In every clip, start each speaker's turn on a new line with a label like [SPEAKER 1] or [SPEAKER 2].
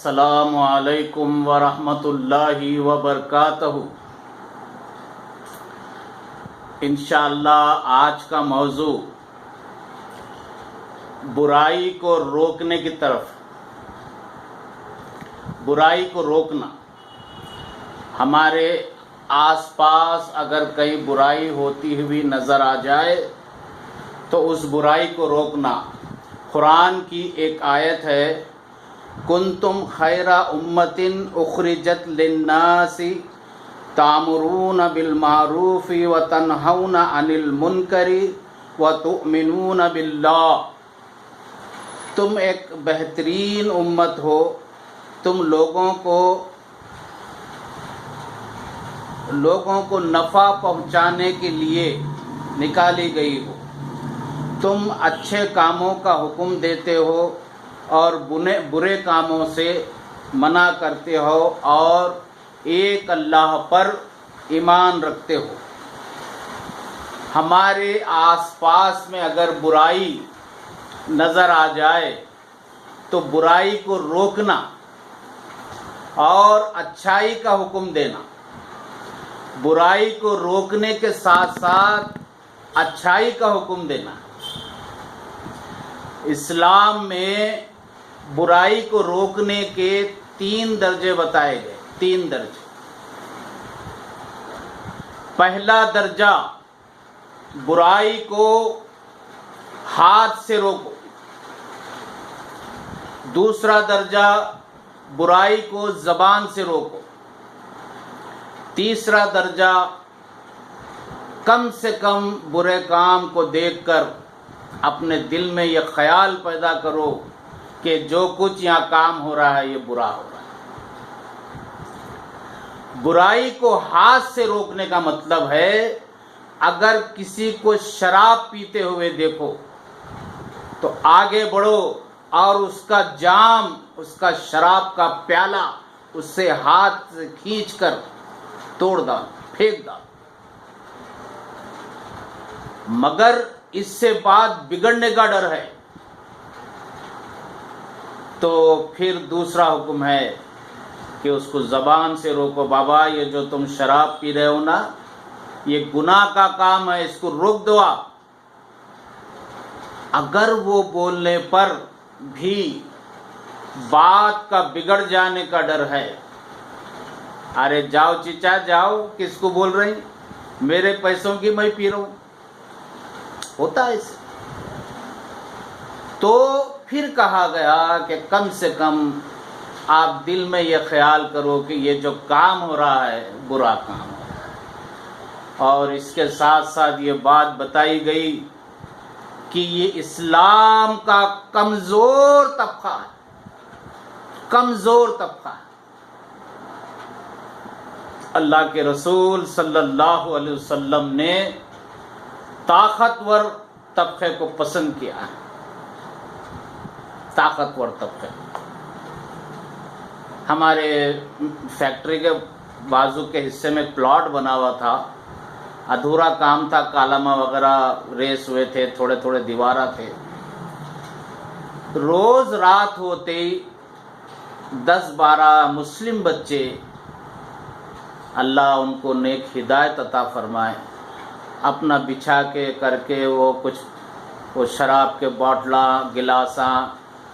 [SPEAKER 1] السلام علیکم ورحمۃ اللہ وبرکاتہ۔ انشاءاللہ آج کا موضوع برائی کو روکنے کی طرف، برائی کو روکنا۔ ہمارے آس پاس اگر کہیں برائی ہوتی ہوئی نظر آ جائے تو اس برائی کو روکنا۔ قرآن کی ایک آیت ہے، کنتم خیر امۃ اخرجت للناس تأمرون بالمعروف وتنہون عن المنکر وتؤمنون باللہ۔ تم ایک بہترین امت ہو، تم لوگوں کو نفع پہنچانے کے لیے نکالی گئی ہو، تم اچھے کاموں کا حکم دیتے ہو اور برے کاموں سے منع کرتے ہو اور ایک اللہ پر ایمان رکھتے ہو۔ ہمارے آس پاس میں اگر برائی نظر آ جائے تو برائی کو روکنا اور اچھائی کا حکم دینا، برائی کو روکنے کے ساتھ ساتھ اچھائی کا حکم دینا۔ اسلام میں برائی کو روکنے کے 3 درجے بتائے گئے، 3 درجے۔ پہلا درجہ، برائی کو ہاتھ سے روکو۔ دوسرا درجہ، برائی کو زبان سے روکو۔ تیسرا درجہ، کم سے کم برے کام کو دیکھ کر اپنے دل میں یہ خیال پیدا کرو کہ جو کچھ یہاں کام ہو رہا ہے یہ برا ہو رہا ہے۔ برائی کو ہاتھ سے روکنے کا مطلب ہے، اگر کسی کو شراب پیتے ہوئے دیکھو تو آگے بڑھو اور اس کا جام، اس کا شراب کا پیالہ اس سے ہاتھ سے کھینچ کر توڑ ڈالو، پھینک ڈالو۔ مگر اس سے بات بگڑنے کا ڈر ہے تو پھر دوسرا حکم ہے کہ اس کو زبان سے روکو۔ بابا یہ جو تم شراب پی رہے ہو نا، یہ گناہ کا کام ہے، اس کو روک دو آپ۔ اگر وہ بولنے پر بھی بات کا بگڑ جانے کا ڈر ہے، ارے جاؤ چچا جاؤ، کس کو بول رہے ہیں، میرے پیسوں کی میں پی رہا ہوں، ہوتا ہے اس سے۔ تو پھر کہا گیا کہ کم سے کم آپ دل میں یہ خیال کرو کہ یہ جو کام ہو رہا ہے برا کام ہے۔ اور اس کے ساتھ ساتھ یہ بات بتائی گئی کہ یہ اسلام کا کمزور طبقہ ہے، کمزور طبقہ ہے۔ اللہ کے رسول صلی اللہ علیہ وسلم نے طاقتور طبقے کو پسند کیا ہے، طاقتور طبقے۔ ہمارے فیکٹری کے بازو کے حصے میں ایک پلاٹ بنا ہوا تھا، ادھورا کام تھا، کالمہ وغیرہ ریس ہوئے تھے، تھوڑے تھوڑے دیوارہ تھے۔ روز رات ہوتے ہی 10-12 مسلم بچے، اللہ ان کو نیک ہدایت عطا فرمائے، اپنا بچھا کے کر کے وہ شراب کے باٹلاں، گلاساں،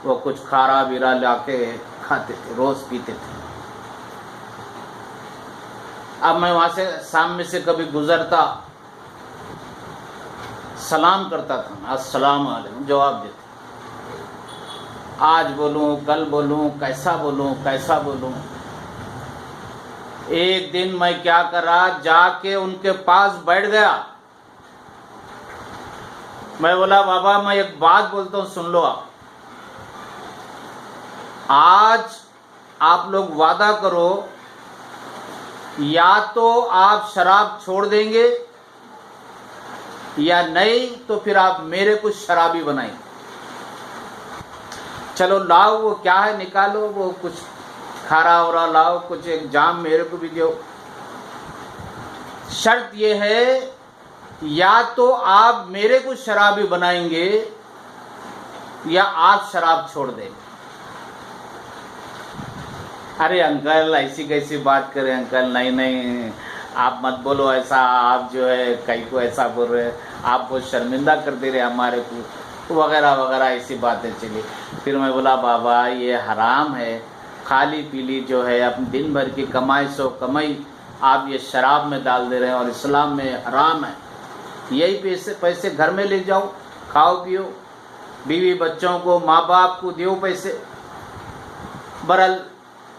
[SPEAKER 1] وہ کچھ کھارا بیرا لا کے کھاتے تھے، روز پیتے تھے۔ اب میں وہاں سے سامنے سے کبھی گزرتا، سلام کرتا تھا، السلام علیکم جواب دیتے۔ آج بولوں کل بولوں، کیسا بولوں۔ ایک دن میں کیا کرا، جا کے ان کے پاس بیٹھ گیا۔ میں بولا بابا میں ایک بات بولتا ہوں، سن لو آپ۔ آج آپ لوگ وعدہ کرو، یا تو آپ شراب چھوڑ دیں گے یا نہیں تو پھر آپ میرے کچھ شرابی بنائیں گے۔ چلو لاؤ، وہ کیا ہے نکالو، وہ کچھ کھارا اورا لاؤ، کچھ ایک جام میرے کو بھی دو۔ شرط یہ ہے، یا تو آپ میرے کو شرابی بنائیں گے یا آپ شراب چھوڑ دیں گے۔ अरे अंकल ऐसी कैसी बात करें अंकल, नहीं नहीं आप मत बोलो ऐसा, आप जो है कहीं को ऐसा बोल रहे हैं, आप बहुत शर्मिंदा कर दे रहे हमारे को, वगैरह वगैरह ऐसी बातें चली। फिर मैं बोला बाबा ये हराम है, खाली पीली जो है अपने दिन भर की कमाई सो कमाई आप ये शराब में डाल दे रहे हैं और इस्लाम में हराम है। यही पैसे घर में ले जाओ, खाओ पियो, बीवी बच्चों को माँ बाप को दो पैसे। बहरहाल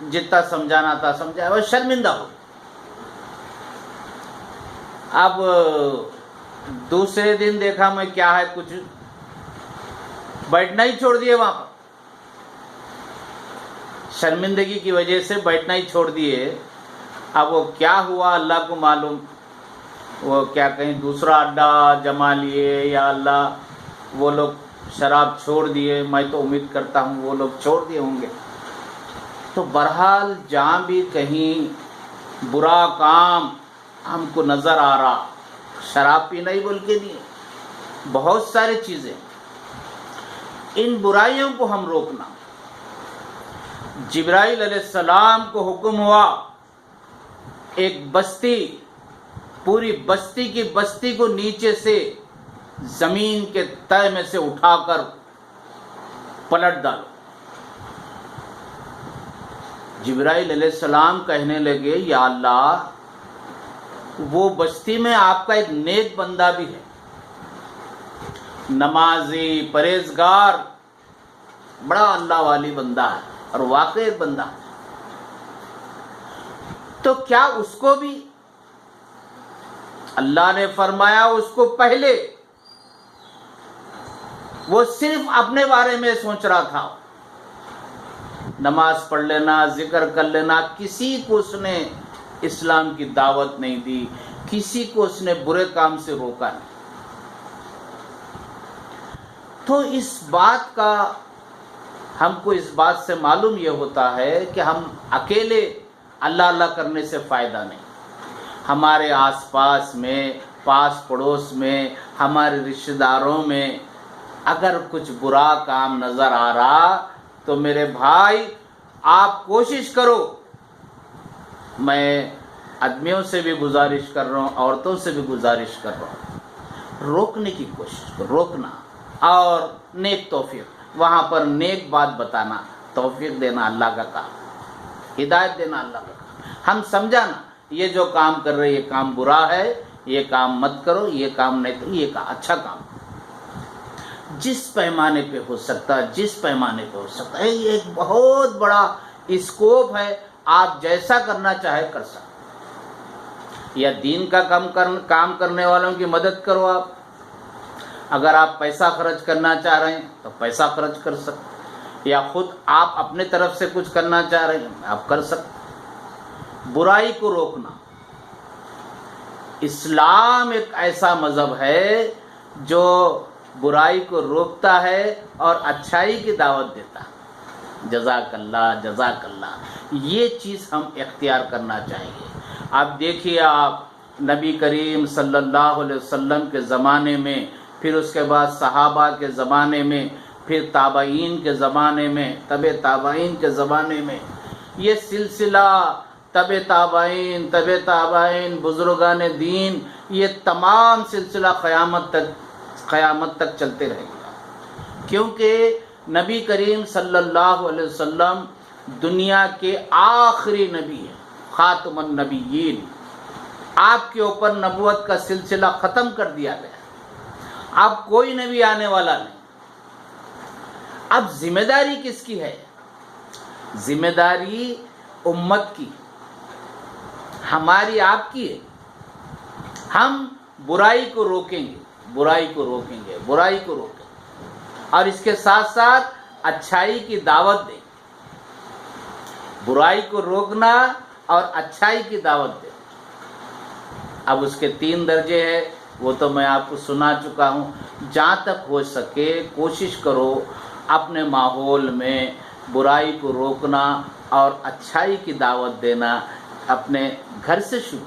[SPEAKER 1] जितना समझाना था समझाया, वो शर्मिंदा हो। अब दूसरे दिन देखा मैं क्या है, कुछ बैठना ही छोड़ दिए वहां पर, शर्मिंदगी की वजह से बैठना ही छोड़ दिए। अब वो क्या हुआ अल्लाह को मालूम, वो क्या कहीं दूसरा अड्डा जमा लिए या अल्लाह वो लोग शराब छोड़ दिए, मैं तो उम्मीद करता हूँ वो लोग छोड़ दिए होंगे। तो बहरहाल जहाँ भी कहीं बुरा काम हमको नज़र आ रहा, शराब पीना ही बोल के नहीं, बहुत सारी चीज़ें, इन बुराइयों को हम रोकना। जिब्राइल अलैहिस्सलाम को हुक्म हुआ एक बस्ती, पूरी बस्ती की बस्ती को नीचे से जमीन के तह में से उठाकर पलट डालो। जिब्राइल अलैहिस्सलाम कहने लगे या अल्लाह वो बस्ती में आपका एक नेक बंदा भी है, नमाजी परहेजगार, बड़ा अल्लाह वाली बंदा है और वाकई बंदा है, तो क्या उसको भी? अल्लाह ने फरमाया उसको पहले वो सिर्फ अपने बारे में सोच रहा था, नमाज पढ़ लेना, जिक्र कर लेना, किसी को उसने इस्लाम की दावत नहीं दी, किसी को उसने बुरे काम से रोका नहीं। तो इस बात का हमको इस बात से मालूम यह होता है कि हम अकेले अल्लाह अल्लाह करने से फ़ायदा नहीं। हमारे आसपास में, पास पड़ोस में, हमारे रिश्तेदारों में अगर कुछ बुरा काम नज़र आ रहा तो मेरे भाई आप कोशिश करो, मैं आदमियों से भी गुजारिश कर रहा हूँ, औरतों से भी गुजारिश कर रहा हूँ, रोकने की कोशिश करो, रोकना और नेक तौफीक, वहाँ पर नेक बात बताना, तौफीक देना अल्लाह का काम, हिदायत देना अल्लाह का काम। हम समझाना ये जो काम कर रहे ये काम बुरा है, ये काम मत करो, ये काम नहीं करो, ये काम अच्छा काम, जिस पैमाने पे हो सकता है, जिस पैमाने पे हो सकता है, ये एक बहुत बड़ा स्कोप है, आप जैसा करना चाहे कर सकते। या दीन का काम करने वालों की मदद करो आप, अगर आप पैसा खर्च करना चाह रहे हैं तो पैसा खर्च कर सकते, या खुद आप अपने तरफ से कुछ करना चाह रहे हैं आप कर सकते। बुराई को रोकना, इस्लाम एक ऐसा मज़हब है जो बुराई को रोकता है और अच्छाई की दावत देता है। जज़ाकल्लाह जज़ाकल्लाह, ये चीज़ हम इख्तियार करना चाहिए। आप देखिए, आप नबी करीम सल्लल्लाहु अलैहि वसल्लम के ज़माने में, फिर उसके बाद सहाबा के ज़माने में, फिर ताबईन के ज़माने में, तबे ताबईन के ज़माने में, ये सिलसिला तबे ताबईन बुज़ुर्गान दीन, ये तमाम सिलसिला क़यामत तक चलते रहेगा। क्योंकि नबी करीम सल्लल्लाहु अलैहि वसल्लम दुनिया के आखिरी नबी हैं, ख़ातमुन नबिय्यीन। आपके ऊपर नबूवत का सिलसिला ख़त्म कर दिया गया, अब कोई नबी आने वाला नहीं। अब जिम्मेदारी किसकी है? जिम्मेदारी उम्मत की, हमारी आपकी है। हम बुराई को रोकेंगे, बुराई को रोकेंगे, बुराई को रोकेंगे, और इसके साथ साथ अच्छाई की दावत दें। बुराई को रोकना और अच्छाई की दावत दें। अब उसके 3 दर्जे हैं, वो तो मैं आपको सुना चुका हूँ। जहाँ तक हो सके कोशिश करो अपने माहौल में बुराई को रोकना और अच्छाई की दावत देना। अपने घर से शुरू,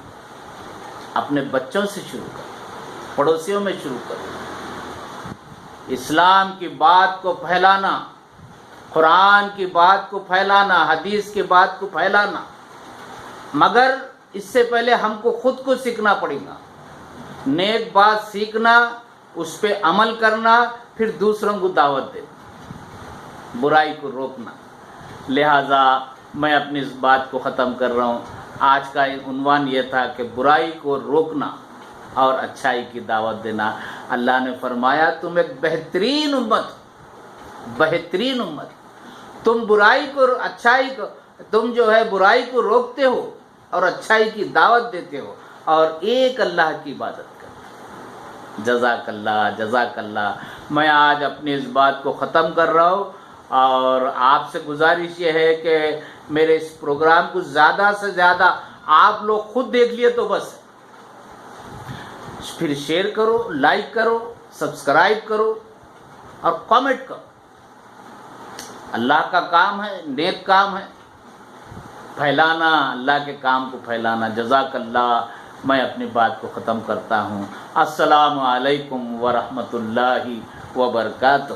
[SPEAKER 1] अपने बच्चों से शुरू करो, पड़ोसियों में शुरू करो। इस्लाम की बात को फैलाना, قرآن کی بات کو پھیلانا، حدیث کی بات کو پھیلانا، مگر اس سے پہلے ہم کو خود کو سیکھنا پڑے گا۔ نیک بات سیکھنا، اس پہ عمل کرنا، پھر دوسروں کو دعوت دینا، برائی کو روکنا۔ لہٰذا میں اپنی اس بات کو ختم کر رہا ہوں۔ آج کا عنوان یہ تھا کہ برائی کو روکنا اور اچھائی کی دعوت دینا۔ اللہ نے فرمایا تم ایک بہترین امت، تم برائی کو، اچھائی کو، تم جو ہے برائی کو روکتے ہو اور اچھائی کی دعوت دیتے ہو اور ایک اللہ کی عبادت کرتے۔ جزاک اللہ۔ میں آج اپنی اس بات کو ختم کر رہا ہوں اور آپ سے گزارش یہ ہے کہ میرے اس پروگرام کو زیادہ سے زیادہ آپ لوگ خود دیکھ لیے تو بس، پھر شیئر کرو، لائک کرو، سبسکرائب کرو اور کامنٹ کرو۔ اللہ کا کام ہے، نیک کام ہے پھیلانا، اللہ کے کام کو پھیلانا۔ جزاک اللہ۔ میں اپنی بات کو ختم کرتا ہوں۔ السلام علیکم ورحمۃ اللہ وبرکاتہ۔